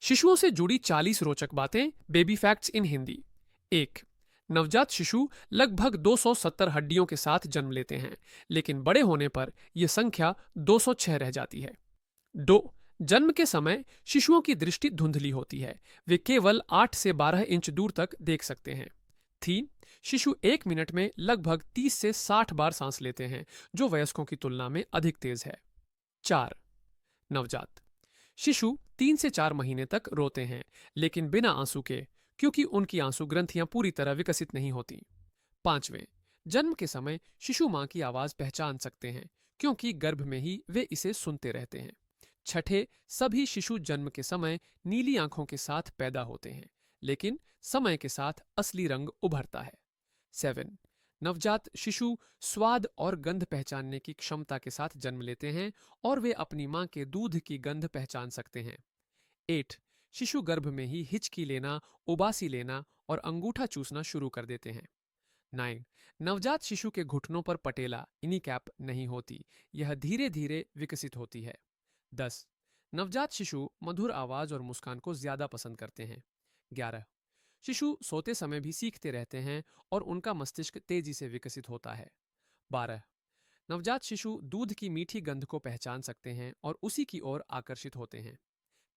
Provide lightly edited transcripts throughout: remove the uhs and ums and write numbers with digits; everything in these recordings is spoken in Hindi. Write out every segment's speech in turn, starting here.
शिशुओं से जुड़ी 40 रोचक बातें, बेबी फैक्ट्स इन हिंदी। एक, नवजात शिशु लगभग 270 हड्डियों के साथ जन्म लेते हैं, लेकिन बड़े होने पर यह संख्या 206 रह जाती है। दो, जन्म के समय शिशुओं की दृष्टि धुंधली होती है, वे केवल 8 से 12 इंच दूर तक देख सकते हैं। 3, शिशु 1 मिनट में लगभग 30 से 60 बार सांस लेते हैं, जो वयस्कों की तुलना में अधिक तेज है। 4, नवजात शिशु 3 से 4 महीने तक रोते हैं, लेकिन बिना आंसू के, क्योंकि उनकी आंसू ग्रंथियां पूरी तरह विकसित नहीं होती। पांचवें, जन्म के समय शिशु मां की आवाज पहचान सकते हैं, क्योंकि गर्भ में ही वे इसे सुनते रहते हैं। छठे, सभी शिशु जन्म के समय नीली आंखों के साथ पैदा होते हैं, लेकिन समय के साथ असली रंग उभरता है। 7, नवजात शिशु स्वाद और गंध पहचानने की क्षमता के साथ जन्म लेते हैं और वे अपनी मां के दूध की गंध पहचान सकते हैं। 8, शिशु गर्भ में ही हिचकी लेना, उबासी लेना और अंगूठा चूसना शुरू कर देते हैं। 9, नवजात शिशु के घुटनों पर पटेला इनी कैप नहीं होती, यह धीरे धीरे विकसित होती है। 10, नवजात शिशु मधुर आवाज और मुस्कान को ज्यादा पसंद करते हैं। 11, शिशु सोते समय भी सीखते रहते हैं और उनका मस्तिष्क तेजी से विकसित होता है। 12, नवजात शिशु दूध की मीठी गंध को पहचान सकते हैं और उसी की ओर आकर्षित होते हैं।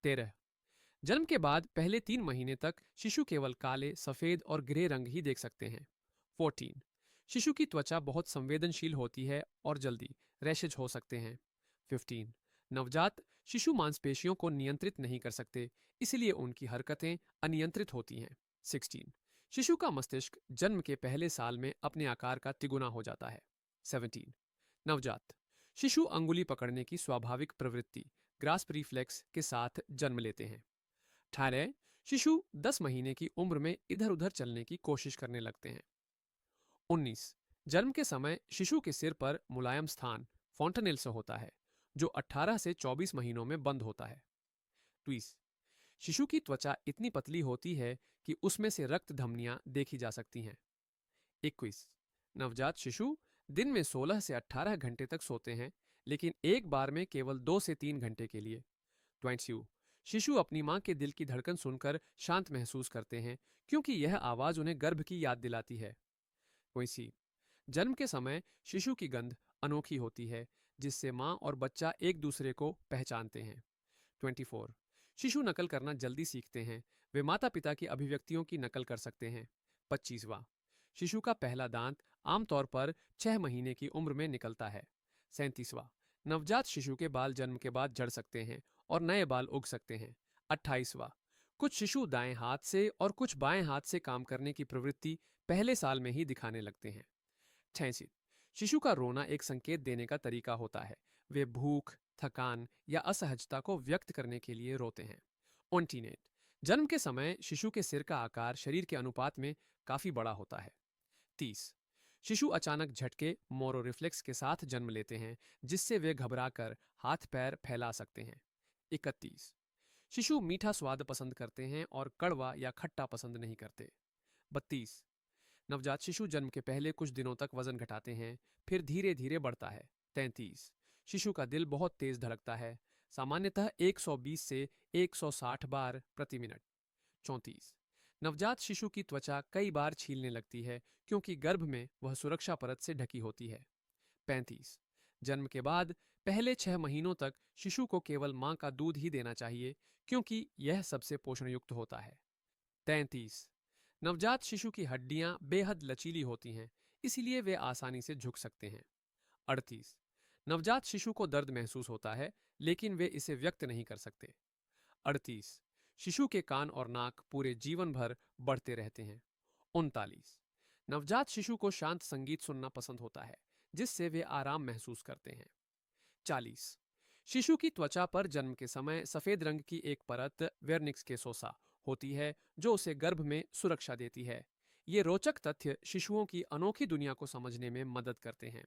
13, जन्म के बाद पहले 3 महीने तक शिशु केवल काले, सफेद और ग्रे रंग ही देख सकते हैं। 14, शिशु की त्वचा बहुत संवेदनशील होती है और जल्दी रैशेज हो सकते हैं। 15, नवजात शिशु मांसपेशियों को नियंत्रित नहीं कर सकते, इसलिए उनकी हरकतें अनियंत्रित होती हैं। 16, शिशु का मस्तिष्क जन्म के पहले साल में अपने आकार का तिगुना हो जाता है। 17, नवजात शिशु अंगुली पकड़ने की स्वाभाविक प्रवृत्ति ग्रास्प रिफ्लेक्स के साथ जन्म लेते हैं। 18, शिशु 10 महीने की उम्र में इधर उधर चलने की कोशिश करने लगते हैं। 19, जन्म के समय शिशु के सिर पर मुलायम स्थान फॉन्टनेल से होता है, जो 18 से 24 महीनों में बंद होता है। 20, शिशु की त्वचा इतनी पतली होती है कि उसमें से रक्त धमनियां देखी जा सकती हैं। 21, नवजात शिशु दिन में 16 से 18 घंटे तक सोते हैं, लेकिन एक बार में केवल 2 से 3 घंटे के लिए। 22, शिशु अपनी मां के दिल की धड़कन सुनकर शांत महसूस करते हैं, क्योंकि यह आवाज उन्हें गर्भ की याद दिलाती है। 23, जन्म के समय शिशु की गंध अनोखी होती है, जिससे मां और बच्चा एक दूसरे को पहचानते हैं। 24, शिशु नकल करना जल्दी सीखते हैं, वे माता पिता की अभिव्यक्तियों की नकल कर सकते हैं। 25वां, शिशु का पहला दांत आमतौर पर 6 महीने की उम्र में निकलता है। 37वां, नवजात शिशु के बाल जन्म के बाद झड़ सकते हैं और नए बाल उग सकते हैं। 28वां, कुछ शिशु दाएं हाथ से और कुछ बाएं हाथ से काम करने की प्रवृत्ति पहले साल में ही दिखाने लगते हैं। 86, शिशु का रोना एक संकेत देने का तरीका होता है, वे भूख, थकान या असहजता को व्यक्त करने के लिए रोते हैं। 29, जन्म के समय शिशु के सिर का आकार शरीर के अनुपात में काफी बड़ा होता है। 30, शिशु अचानक झटके मोरो रिफ्लेक्स के साथ जन्म लेते हैं, जिससे वे घबराकर हाथ पैर फैला सकते हैं। 31, शिशु मीठा स्वाद पसंद करते हैं और कड़वा या खट्टा पसंद नहीं करते। 32, नवजात शिशु जन्म के पहले कुछ दिनों तक वजन घटाते हैं, फिर धीरे धीरे बढ़ता है। 33, शिशु का दिल बहुत तेज धड़कता है, सामान्यतः 120 से 160 बार प्रति मिनट। 34, नवजात शिशु की त्वचा कई बार छीलने लगती है, क्योंकि गर्भ में वह सुरक्षा परत से ढकी होती है। 35, जन्म के बाद पहले 6 महीनों तक शिशु को केवल मां का दूध ही देना चाहिए, क्योंकि यह सबसे पोषण युक्त होता है। 33, नवजात शिशु की हड्डियां बेहद लचीली होती हैं, इसलिए वे आसानी से झुक सकते हैं। 38, नवजात शिशु को दर्द महसूस होता है, लेकिन वे इसे व्यक्त नहीं कर सकते। 38, शिशु के कान और नाक पूरे जीवन भर बढ़ते रहते हैं। 39, नवजात शिशु को शांत संगीत सुनना पसंद होता है, जिससे वे आराम महसूस करते हैं। 40, शिशु की त्वचा पर जन्म के समय सफेद रंग की एक परत वेर्निक्स केसोसा होती है, जो उसे गर्भ में सुरक्षा देती है। ये रोचक तथ्य शिशुओं की अनोखी दुनिया को समझने में मदद करते हैं।